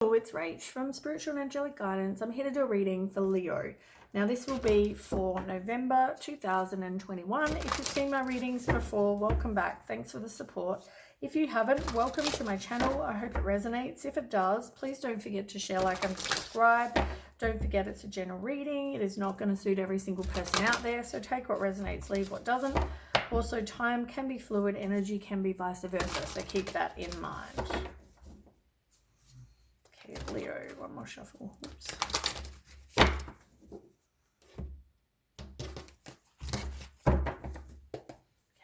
Oh, it's Rach from Spiritual and Angelic Guidance. I'm here to do a reading for Leo. Now this will be for November 2021. If you've seen my readings before, welcome back. Thanks for the support. If you haven't, welcome to my channel. I hope it resonates. If it does, please don't forget to share, like, and subscribe. Don't forget it's a general reading. It is not going to suit every single person out there, so take what resonates, leave what doesn't. Also, time can be fluid, energy can be vice versa, so keep that in mind. Leo, one more shuffle. Oops.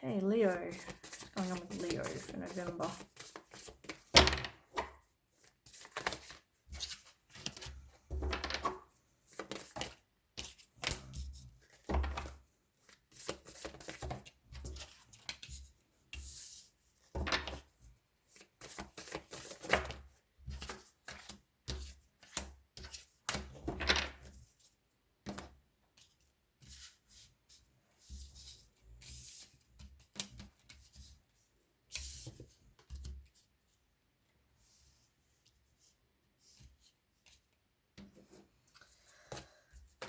Okay, Leo. What's going on with Leo for November?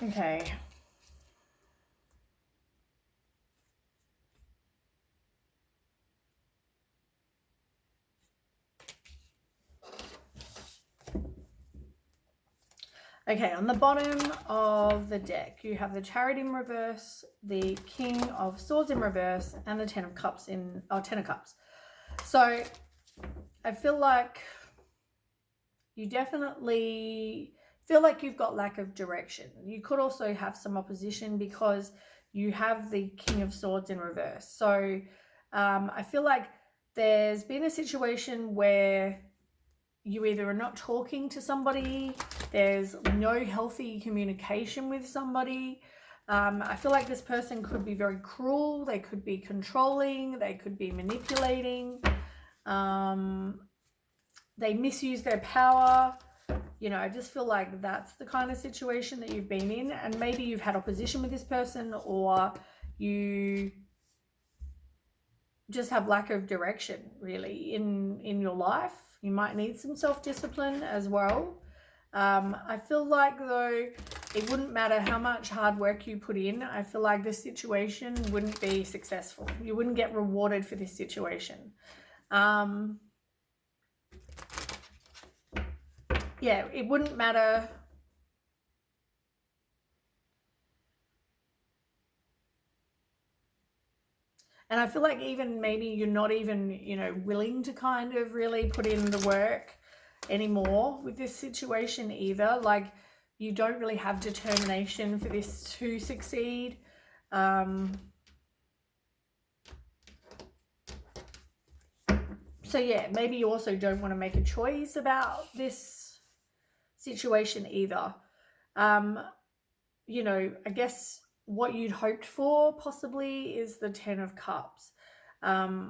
Okay. Okay, on the bottom of the deck, you have the Chariot in reverse, the King of Swords in reverse, and the Ten of Cups in, Ten of Cups. So I feel like you definitely feel like you've got lack of direction. You could also have some opposition because you have the King of Swords in reverse. So I feel like there's been a situation where you either are not talking to somebody, there's no healthy communication with somebody. I feel like this person could be very cruel, they could be controlling, they could be manipulating, they misuse their power. You know, I just feel like that's the kind of situation that you've been in, and maybe you've had opposition with this person, or you just have lack of direction really in your life. You might need some self-discipline as well. I feel like though it wouldn't matter how much hard work you put in, I feel like this situation wouldn't be successful. You wouldn't get rewarded for this situation. Yeah, it wouldn't matter. And I feel like even maybe you're not even, you know, willing to kind of really put in the work anymore with this situation either. Like you don't really have determination for this to succeed. So yeah, maybe you also don't want to make a choice about this situation either. You know, I guess what you'd hoped for possibly is the 10 of Cups,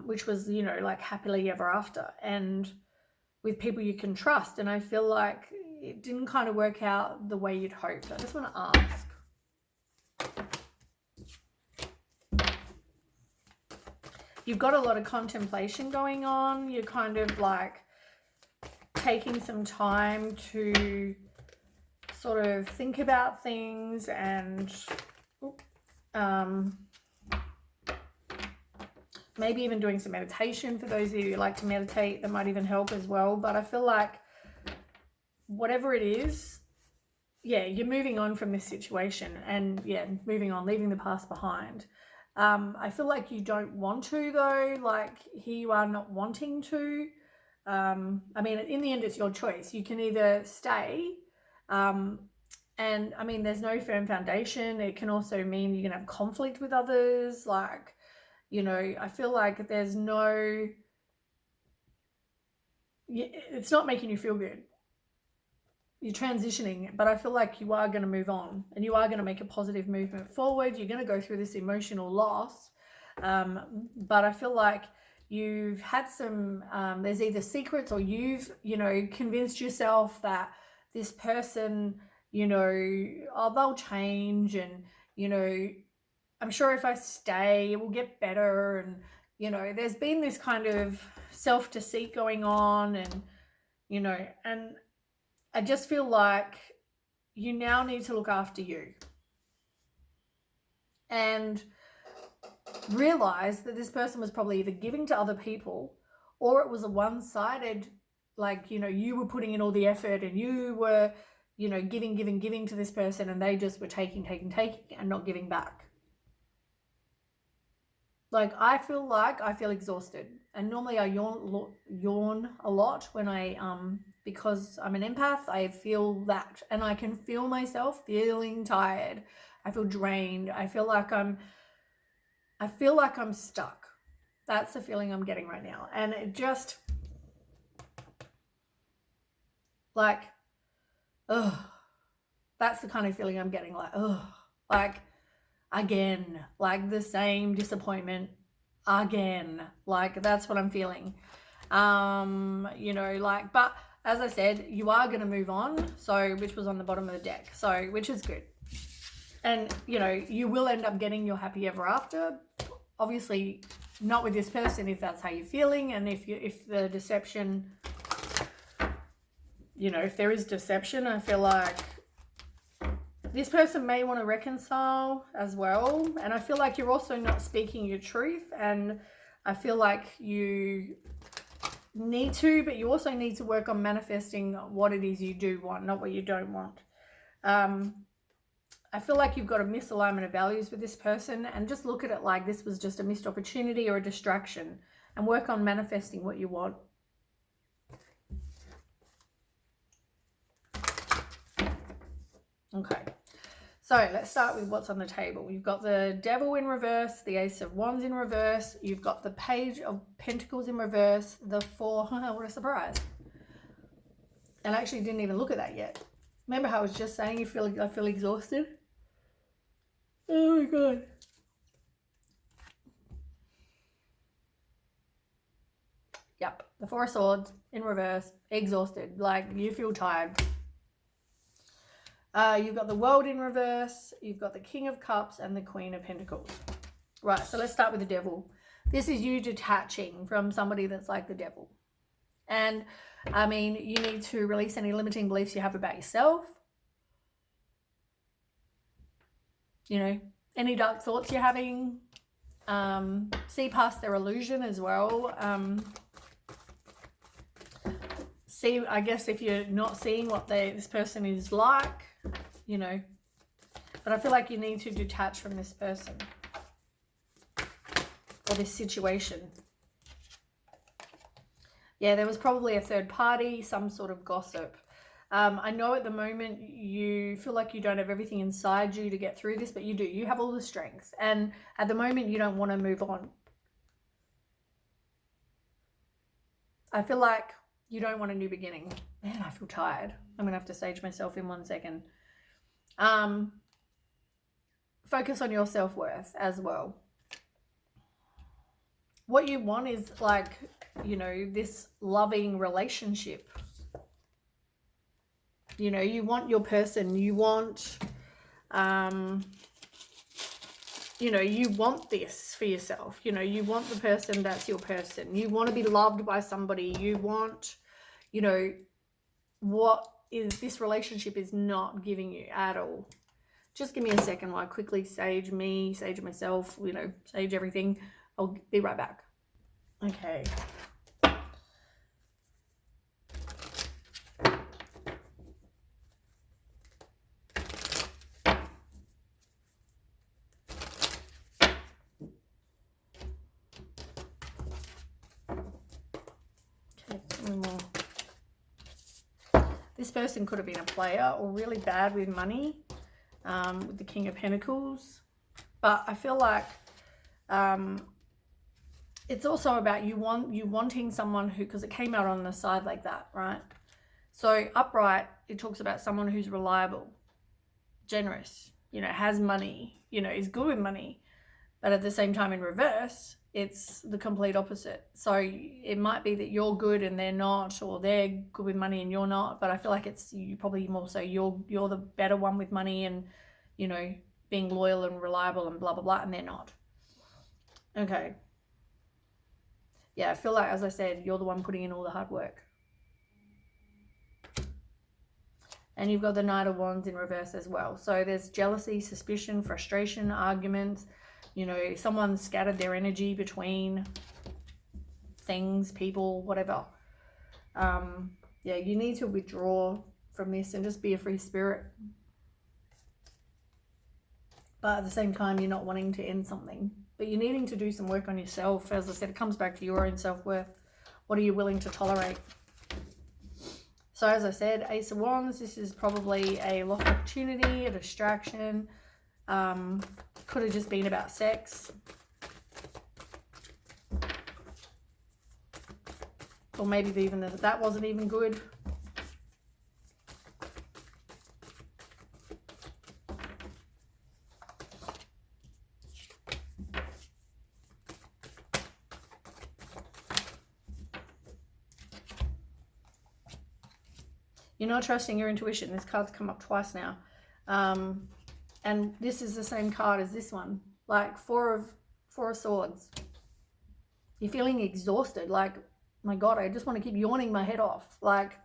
which was, you know, like happily ever after and with people you can trust. And I feel like it didn't kind of work out the way you'd hoped. I just want to ask. You've got a lot of contemplation going on. You're kind of like taking some time to sort of think about things and maybe even doing some meditation for those of you who like to meditate. That might even help as well. But I feel like whatever it is, yeah, you're moving on from this situation and yeah, moving on, leaving the past behind. I feel like you don't want to though, like here you are not wanting to. I mean, in the end, it's your choice. You can either stay, and I mean, there's no firm foundation. It can also mean you're gonna have conflict with others. Like, you know, I feel like there's no, it's not making you feel good. You're transitioning, but I feel like you are going to move on and you are going to make a positive movement forward. You're going to go through this emotional loss, but I feel like you've had some, there's either secrets or you've, you know, convinced yourself that this person, you know, oh, they'll change and, you know, I'm sure if I stay, it will get better. And, you know, there's been this kind of self-deceit going on and, you know, and I just feel like you now need to look after you and realize that this person was probably either giving to other people, or it was a one-sided, like, you know, you were putting in all the effort and you were, you know, giving to this person, and they just were taking and not giving back. Like, I feel exhausted, and normally I yawn a lot when I because I'm an empath. I feel that, and I can feel myself feeling tired. I feel drained. I feel like I'm stuck. That's the feeling I'm getting right now, and it just like, ugh, that's the kind of feeling I'm getting. Like, ugh, like, again, like the same disappointment again. Like, that's what I'm feeling. You know, like, but as I said, you are going to move on, so, which was on the bottom of the deck, so, which is good. And, you know, you will end up getting your happy ever after. Obviously not with this person if that's how you're feeling, and if the deception, you know, if there is deception, I feel like this person may want to reconcile as well. And I feel like you're also not speaking your truth, and I feel like you need to, but you also need to work on manifesting what it is you do want, not what you don't want. I feel like you've got a misalignment of values with this person, and just look at it like this was just a missed opportunity or a distraction, and work on manifesting what you want. Okay, so let's start with what's on the table. You've got the Devil in reverse, the Ace of Wands in reverse, you've got the Page of Pentacles in reverse, the Four, what a surprise. And I actually didn't even look at that yet. Remember how I was just saying I feel exhausted? Oh my God. Yep, the Four of Swords in reverse, exhausted, like you feel tired. You've got the World in reverse, you've got the King of Cups and the Queen of Pentacles. Right, so let's start with the Devil. This is you detaching from somebody that's like the Devil. And, I mean, you need to release any limiting beliefs you have about yourself. You know, any dark thoughts you're having. See past their illusion as well. See, I guess, if you're not seeing what this person is like, you know. But I feel like you need to detach from this person or this situation. Yeah, there was probably a third party, some sort of gossip. I know at the moment you feel like you don't have everything inside you to get through this, but you do. You have all the strength. And at the moment you don't want to move on. I feel like you don't want a new beginning. Man, I feel tired. I'm going to have to sage myself in 1 second. Focus on your self-worth as well. What you want is, like, you know, this loving relationship. You know, you want your person. You want, you know, you want this for yourself. You know, you want the person that's your person. You want to be loved by somebody. You want, you know, what is this relationship is not giving you at all. Just give me a second while I quickly sage myself, you know, sage everything. I'll be right back. Okay. This person could have been a player or really bad with money, with the King of Pentacles. But I feel like it's also about you wanting someone who, because it came out on the side like that, right? So upright, it talks about someone who's reliable, generous, you know, has money, you know, is good with money. But at the same time, in reverse, it's the complete opposite. So it might be that you're good and they're not, or they're good with money and you're not. But I feel like it's you probably more so you're the better one with money and, you know, being loyal and reliable and blah, blah, blah, and they're not. Okay. Yeah, I feel like, as I said, you're the one putting in all the hard work. And you've got the Knight of Wands in reverse as well. So there's jealousy, suspicion, frustration, arguments. You know, someone scattered their energy between things, people, whatever. Yeah, you need to withdraw from this and just be a free spirit. But at the same time, you're not wanting to end something. But you're needing to do some work on yourself. As I said, it comes back to your own self-worth. What are you willing to tolerate? So as I said, Ace of Wands, this is probably a lost opportunity, a distraction. Could have just been about sex. Or maybe even that wasn't even good. You're not trusting your intuition. This card's come up twice now. And this is the same card as this one. Like Four of Swords. You're feeling exhausted. Like, my God, I just want to keep yawning my head off. Like,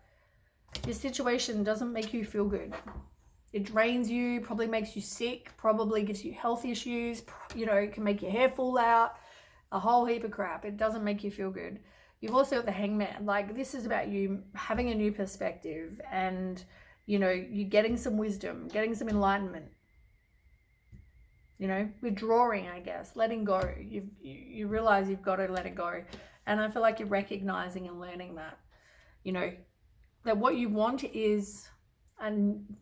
this situation doesn't make you feel good. It drains you, probably makes you sick, probably gives you health issues. You know, it can make your hair fall out. A whole heap of crap. It doesn't make you feel good. You've also got the Hangman. Like, this is about you having a new perspective and, you know, you getting some wisdom, getting some enlightenment. You know, withdrawing, I guess, letting go. You realize you've got to let it go. And I feel like you're recognizing and learning that, you know, that what you want is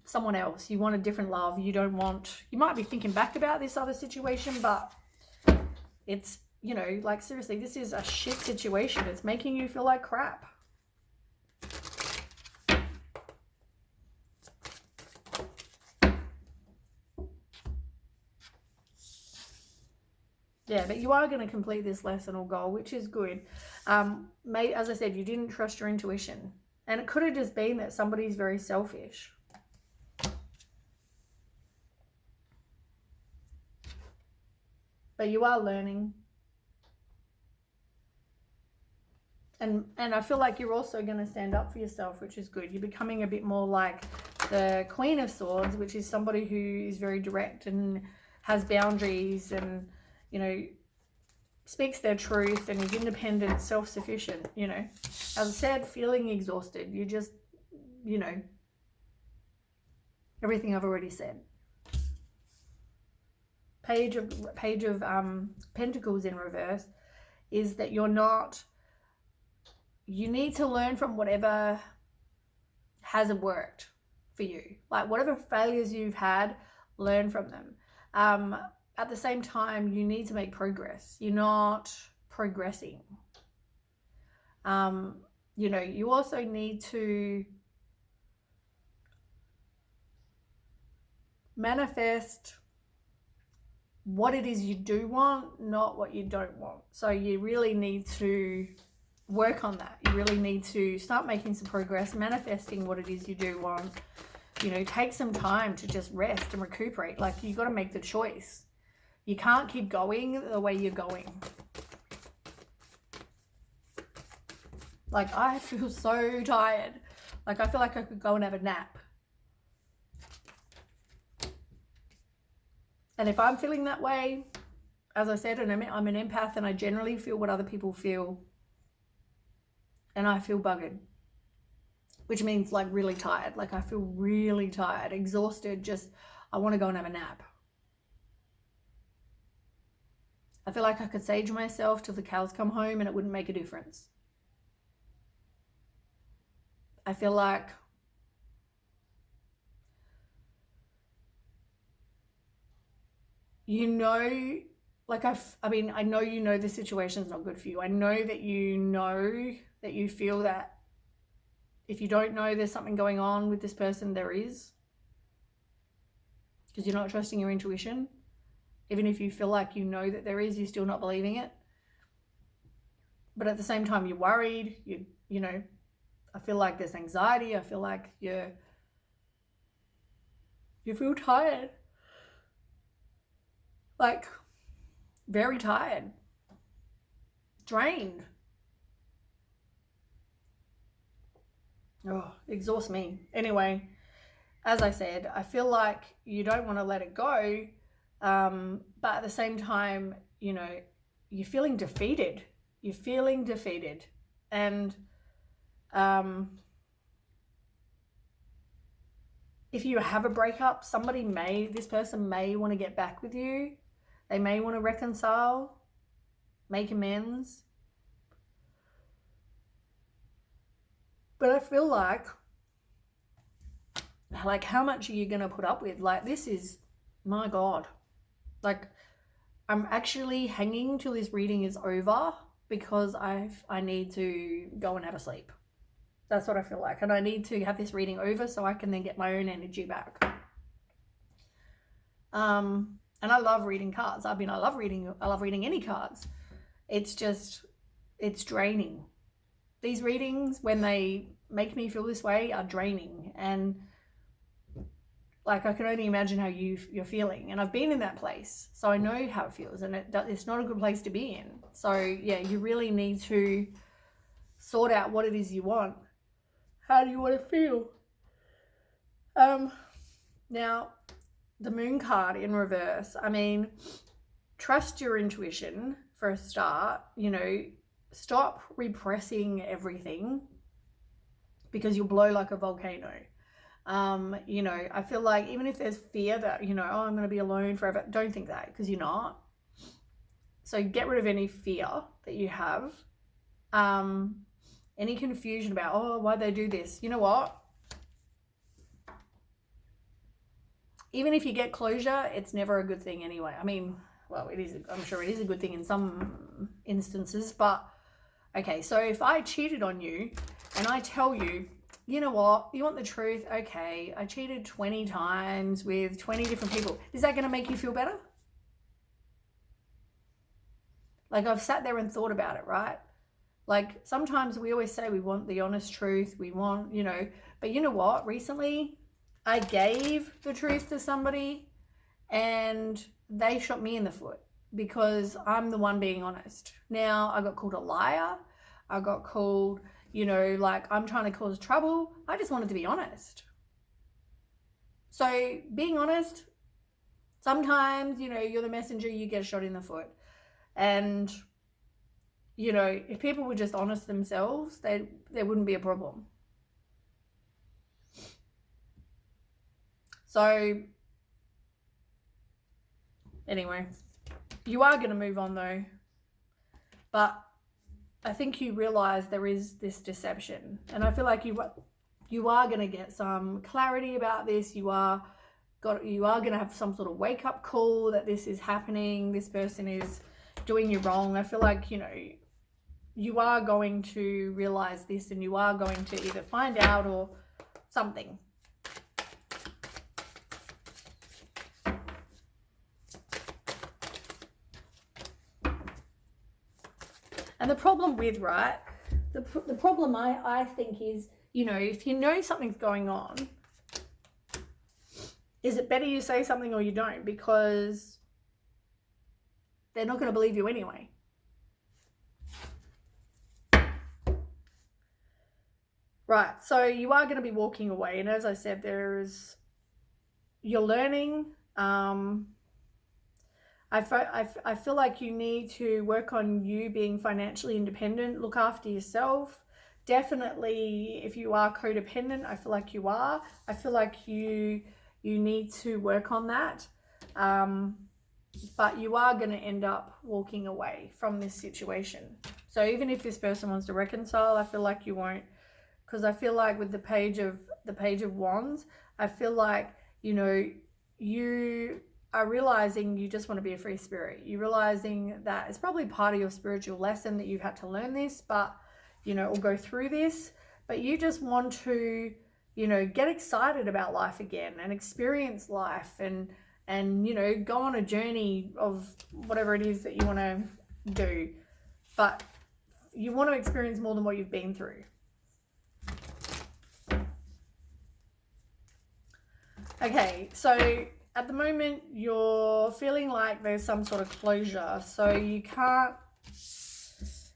someone else. You want a different love. You don't want, you might be thinking back about this other situation, but it's, you know, like, seriously, this is a shit situation. It's making you feel like crap. Yeah, but you are going to complete this lesson or goal, which is good. As I said, you didn't trust your intuition. And it could have just been that somebody's very selfish. But you are learning. And I feel like you're also going to stand up for yourself, which is good. You're becoming a bit more like the Queen of Swords, which is somebody who is very direct and has boundaries and, you know, speaks their truth and is independent, self-sufficient, you know. As I said, feeling exhausted. You just, you know, everything I've already said. Page of Pentacles in reverse is that you're not, you need to learn from whatever hasn't worked for you. Like, whatever failures you've had, learn from them. At the same time, you need to make progress. You're not progressing. You know, you also need to manifest what it is you do want, not what you don't want. So you really need to work on that. You really need to start making some progress, manifesting what it is you do want. You know, take some time to just rest and recuperate. Like, you got to make the choice. You can't keep going the way you're going. Like, I feel so tired. Like, I feel like I could go and have a nap. And if I'm feeling that way, as I said, and I'm an empath and I generally feel what other people feel. And I feel buggered. Which means, like, really tired. Like, I feel really tired, exhausted, just, I want to go and have a nap. I feel like I could sage myself till the cows come home and it wouldn't make a difference. I feel like you know, like I mean, I know you know the situation's not good for you. I know that you feel that if you don't know there's something going on with this person, there is. Because you're not trusting your intuition. Even if you feel like you know that there is, you're still not believing it. But at the same time, you're worried. You know, I feel like there's anxiety. I feel like you feel tired. Like, very tired. Drained. Oh, exhausts me. Anyway, as I said, I feel like you don't want to let it go, but at the same time, you know, you're feeling defeated. You're feeling defeated. And if you have a breakup, this person may want to get back with you. They may want to reconcile, make amends. But I feel like how much are you going to put up with? Like, this is, my God. Like, I'm actually hanging till this reading is over because I need to go and have a sleep. That's what I feel like. And I need to have this reading over so I can then get my own energy back. And I love reading cards. I mean, I love reading any cards. It's just, it's draining. These readings, when they make me feel this way, are draining. And like, I can only imagine how you're feeling. And I've been in that place, so I know how it feels. And it's not a good place to be in. So yeah, you really need to sort out what it is you want. How do you want to feel? Now, the Moon card in reverse. I mean, trust your intuition for a start. You know, stop repressing everything because you'll blow like a volcano. You know, I feel like even if there's fear that, you know, oh, I'm going to be alone forever, don't think that, because you're not. So get rid of any fear that you have. Any confusion about, oh, why'd they do this? You know what? Even if you get closure, it's never a good thing anyway. I mean, well, it is. I'm sure it is a good thing in some instances, but okay. So if I cheated on you and I tell you, you know what, you want the truth? Okay, I cheated 20 times with 20 different people. Is that going to make you feel better? Like, I've sat there and thought about it, right? Like, sometimes we always say we want the honest truth. We want, you know, but you know what? Recently, I gave the truth to somebody and they shot me in the foot because I'm the one being honest. Now, I got called a liar. I got called, you know, like I'm trying to cause trouble. I just wanted to be honest. So being honest, sometimes, you know, you're the messenger, you get shot in the foot. And, you know, if people were just honest themselves, there wouldn't be a problem. So anyway, you are going to move on though. But I think you realize there is this deception. And I feel like you are going to get some clarity about this. You are going to have some sort of wake up call that this is happening. This person is doing you wrong. I feel like, you know, you are going to realize this and you are going to either find out or something. And the problem with, right, the problem I think is, you know, if you know something's going on, is it better you say something or you don't? Because they're not going to believe you anyway. Right, so you are going to be walking away. And as I said, you're learning. I feel like you need to work on you being financially independent, look after yourself. Definitely, if you are codependent, I feel like you are. I feel like you need to work on that. But you are going to end up walking away from this situation. So even if this person wants to reconcile, I feel like you won't. Because I feel like with the Page of Wands, I feel like, you know, you are realizing you just want to be a free spirit. You're realizing that it's probably part of your spiritual lesson that you've had to learn this, but, you know, or go through this, but you just want to, you know, get excited about life again and experience life and, you know, go on a journey of whatever it is that you want to do. But you want to experience more than what you've been through. Okay, so at the moment, you're feeling like there's some sort of closure. So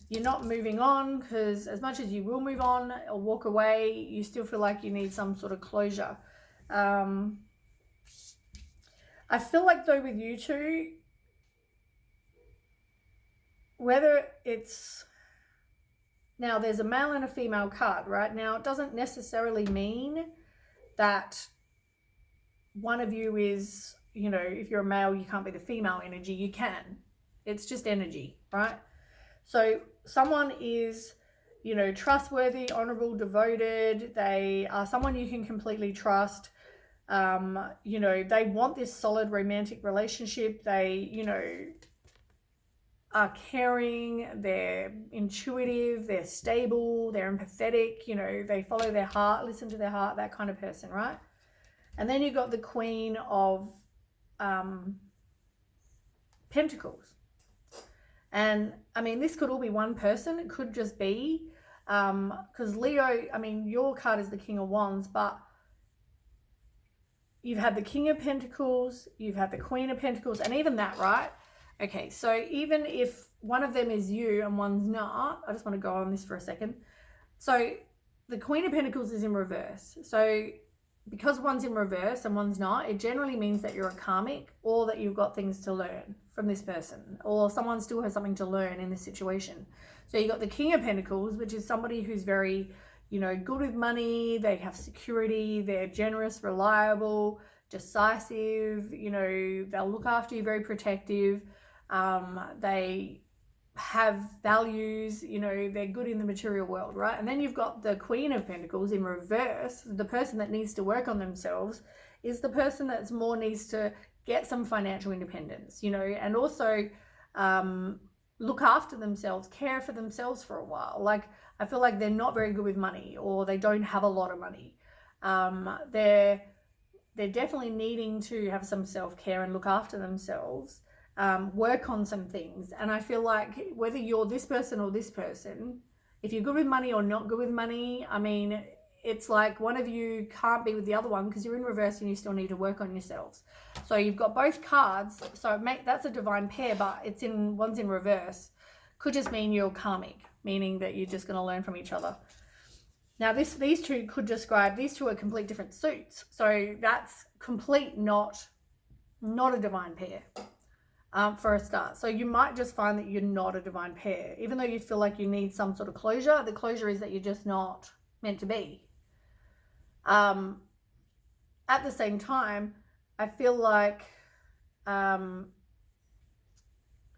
you're not moving on, because as much as you will move on or walk away, you still feel like you need some sort of closure. I feel like though with you two, whether it's, now there's a male and a female card, right? Now it doesn't necessarily mean that one of you is, you know, if you're a male, you can't be the female energy. You can. It's just energy, right? So someone is, you know, trustworthy, honorable, devoted. They are someone you can completely trust. You know, they want this solid romantic relationship. They, you know, are caring, they're intuitive, they're stable, they're empathetic, you know, they follow their heart, listen to their heart, that kind of person, right? And then you've got the Queen of Pentacles. And I mean, this could all be one person. It could just be, because Leo, I mean, your card is the King of Wands, but you've had the King of Pentacles, you've had the Queen of Pentacles, and even that, right? Okay, so even if one of them is you and one's not, I just want to go on this for a second. So the Queen of Pentacles is in reverse. So because one's in reverse and one's not, it generally means that you're a karmic, or that you've got things to learn from this person, or someone still has something to learn in this situation. So you got the King of Pentacles, which is somebody who's very, you know, good with money, they have security, they're generous, reliable, decisive, you know, they'll look after you, very protective. They have values, you know, they're good in the material world, right? And then you've got the Queen of Pentacles in reverse. The person that needs to work on themselves is the person that's more needs to get some financial independence, you know, and also look after themselves, care for themselves for a while. Like, I feel like they're not very good with money, or they don't have a lot of money. They're definitely needing to have some self-care and look after themselves. Work on some things. And I feel like whether you're this person or this person, if you're good with money or not good with money, I mean, it's like one of you can't be with the other one because you're in reverse and you still need to work on yourselves. So you've got both cards. So that's a divine pair, but one's in reverse. Could just mean you're karmic, meaning that you're just going to learn from each other. Now these two could describe, these two are complete different suits. So that's complete not a divine pair. For a start. So you might just find that you're not a divine pair, even though you feel like you need some sort of closure. The closure is that you're just not meant to be. At the same time, I feel like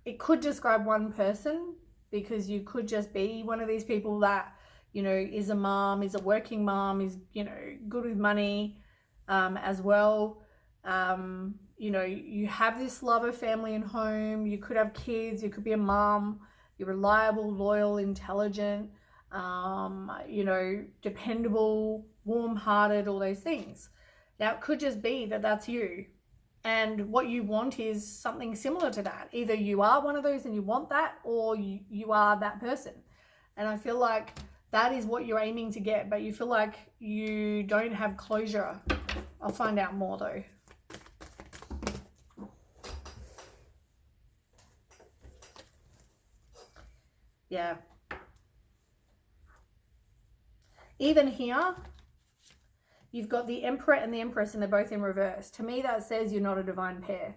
it could describe one person, because you could just be one of these people that, you know, is a mom, is a working mom, is, you know, good with money as well. You know, you have this love of family and home. You could have kids. You could be a mom. You're reliable, loyal, intelligent, you know, dependable, warm-hearted, all those things. Now, it could just be that that's you. And what you want is something similar to that. Either you are one of those and you want that, or you are that person. And I feel like that is what you're aiming to get, but you feel like you don't have closure. I'll find out more though. Yeah. Even here, you've got the Emperor and the Empress, and they're both in reverse. To me, that says you're not a divine pair.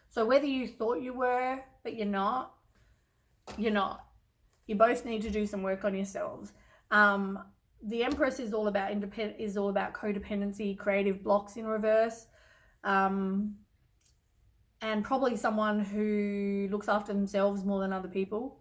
So whether you thought you were, but you're not, you're not. You both need to do some work on yourselves. The Empress is all about codependency, creative blocks in reverse, and probably someone who looks after themselves more than other people.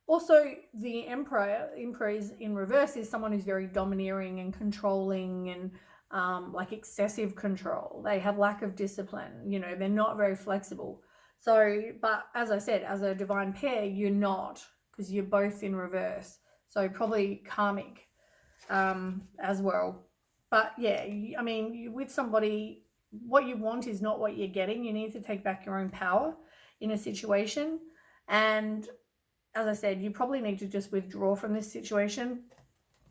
Also, the Emperor is in reverse, is someone who's very domineering and controlling, and like excessive control. They have lack of discipline, you know, they're not very flexible. So, but as I said, as a divine pair, you're not, because you're both in reverse. So probably karmic as well. But yeah, I mean, with somebody, what you want is not what you're getting. You need to take back your own power in a situation. And as I said, you probably need to just withdraw from this situation.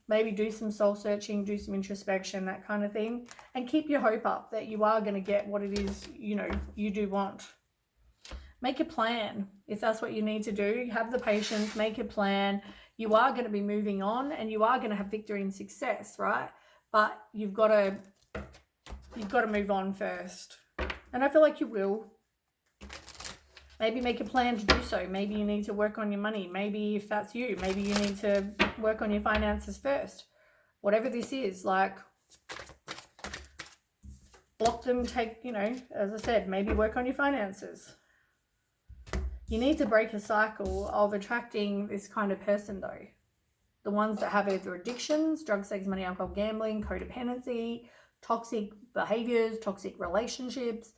Maybe do some soul searching, do some introspection, that kind of thing. And keep your hope up that you are going to get what it is, you know, you do want. Make a plan if that's what you need to do. Have the patience, make a plan. You are going to be moving on, and you are going to have victory and success, right? but you've got to move on first. And I feel like you will. Maybe make a plan to do so. Maybe you need to work on your money. Maybe if that's you, maybe you need to work on your finances first. Whatever this is, like, block them, take, as I said, maybe work on your finances. You need to break a cycle of attracting this kind of person, though. The ones that have either addictions, drugs, sex, money, alcohol, gambling, codependency, toxic behaviors, toxic relationships,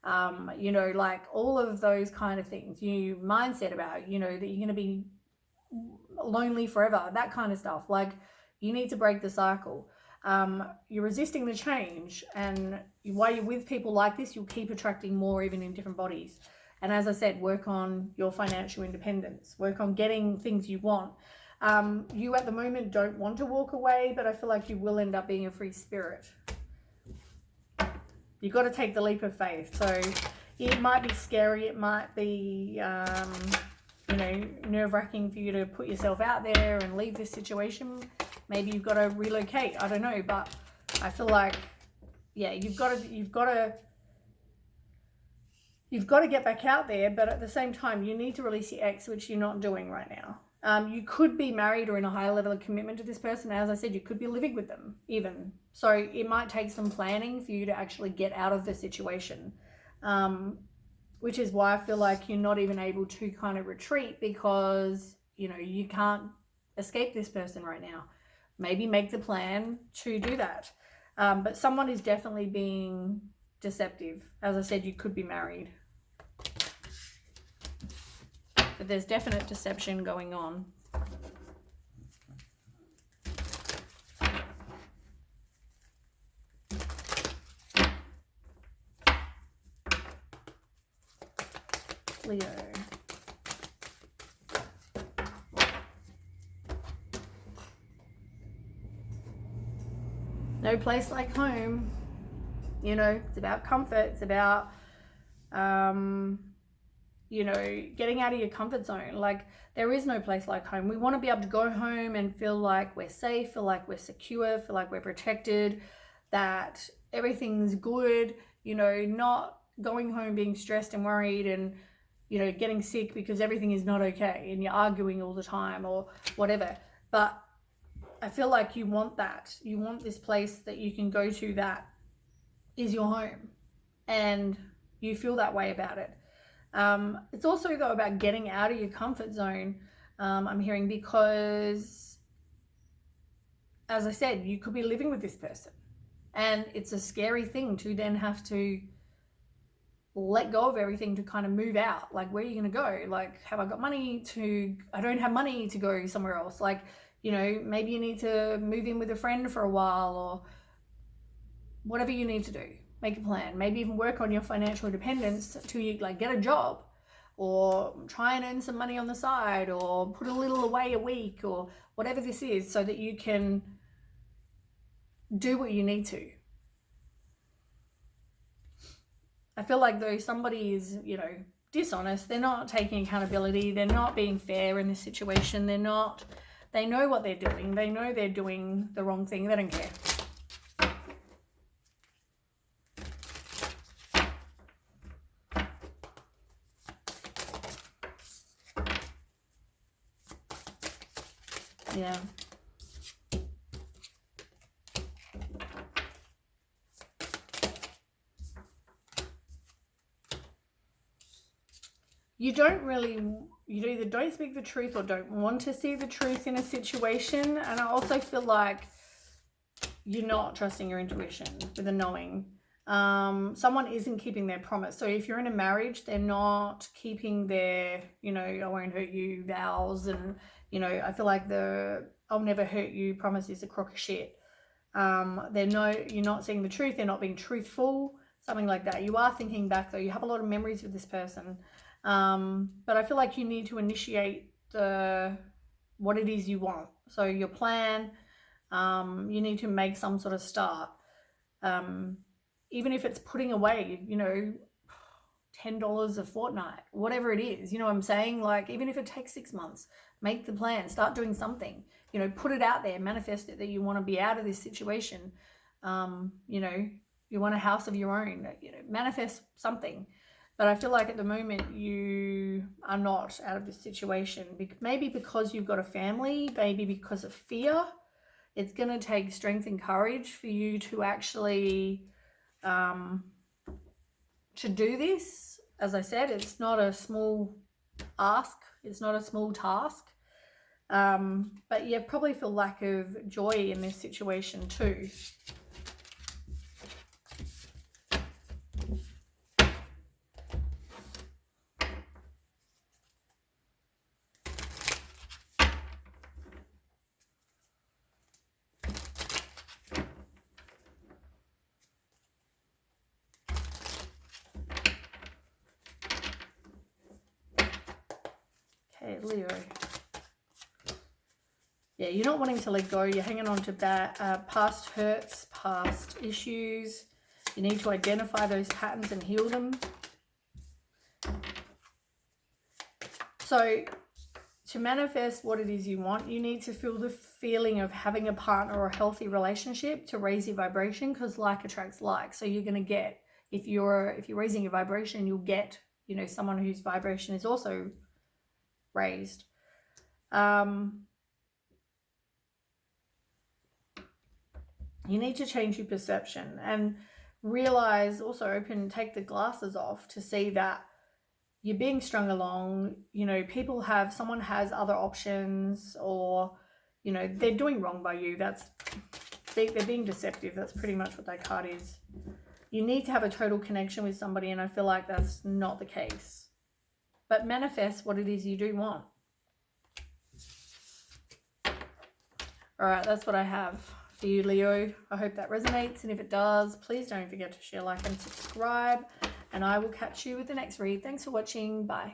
like all of those kind of things. You mindset about, that you're going to be lonely forever, that kind of stuff. Like, you need to break the cycle. You're resisting the change, and while you're with people like this, you'll keep attracting more, even in different bodies. And as I said, work on your financial independence, work on getting things you want. You at the moment don't want to walk away, but I feel like you will end up being a free spirit. You've got to take the leap of faith. So it might be scary. It might be, nerve-wracking for you to put yourself out there and leave this situation. Maybe you've got to relocate. I don't know, but I feel like, yeah, you've got to get back out there. But at the same time, you need to release your ex, which you're not doing right now. You could be married or in a higher level of commitment to this person. As I said, you could be living with them even. So it might take some planning for you to actually get out of the situation, which is why I feel like you're not even able to kind of retreat, because, you can't escape this person right now. Maybe make the plan to do that. But someone is definitely being deceptive. As I said, you could be married. But there's definite deception going on. Leo. No place like home. It's about comfort. It's about, getting out of your comfort zone. Like, there is no place like home. We want to be able to go home and feel like we're safe, feel like we're secure, feel like we're protected, that everything's good, not going home being stressed and worried and, getting sick because everything is not okay and you're arguing all the time or whatever. But I feel like you want that. You want this place that you can go to that is your home, and you feel that way about it. It's also, though, about getting out of your comfort zone, I'm hearing, because, as I said, you could be living with this person, and it's a scary thing to then have to let go of everything to kind of move out. Like, where are you going to go? Like, have I got money I don't have money to go somewhere else. Like, maybe you need to move in with a friend for a while, or whatever you need to do. Make a plan. Maybe even work on your financial independence to, get a job, or try and earn some money on the side, or put a little away a week, or whatever this is, so that you can do what you need to. I feel like, though, somebody is, dishonest, they're not taking accountability, they're not being fair in this situation, they know what they're doing, they know they're doing the wrong thing, they don't care. Yeah. You either don't speak the truth or don't want to see the truth in a situation. And I also feel like you're not trusting your intuition with a knowing. Someone isn't keeping their promise. So if you're in a marriage, they're not keeping their, I won't hurt you vows, and, I feel like the I'll never hurt you promise is a crock of shit. You're not seeing the truth. They're not being truthful, something like that. You are thinking back, though. You have a lot of memories with this person. But I feel like you need to initiate what it is you want. So your plan, you need to make some sort of start. Even if it's putting away, $10 a fortnight, whatever it is, you know what I'm saying? Like, even if it takes 6 months, make the plan, start doing something. you know, put it out there, manifest it that you want to be out of this situation. You know, you want a house of your own, you know, manifest something. But I feel like at the moment you are not out of this situation. Maybe because you've got a family, maybe because of fear. It's going to take strength and courage for you to actually to do this. As I said, it's not a small ask. It's not a small task. But you probably feel lack of joy in this situation too. Okay, Leo. Yeah, you're not wanting to let go. You're hanging on to past hurts, past issues. You need to identify those patterns and heal them. So to manifest what it is you want, you need to feel the feeling of having a partner or a healthy relationship to raise your vibration, because like attracts like. So you're going to get, if you're raising your vibration, you'll get, you know, someone whose vibration is also raised. You need to change your perception and realize, also take the glasses off to see that you're being strung along. You know, someone has other options, or, you know, they're doing wrong by you. They're being deceptive. That's pretty much what that card is. You need to have a total connection with somebody, and I feel like that's not the case. But manifest what it is you do want. All right, that's what I have for you, Leo. I hope that resonates, and if it does, please don't forget to share, like, and subscribe, and I will catch you with the next read. Thanks for watching. Bye.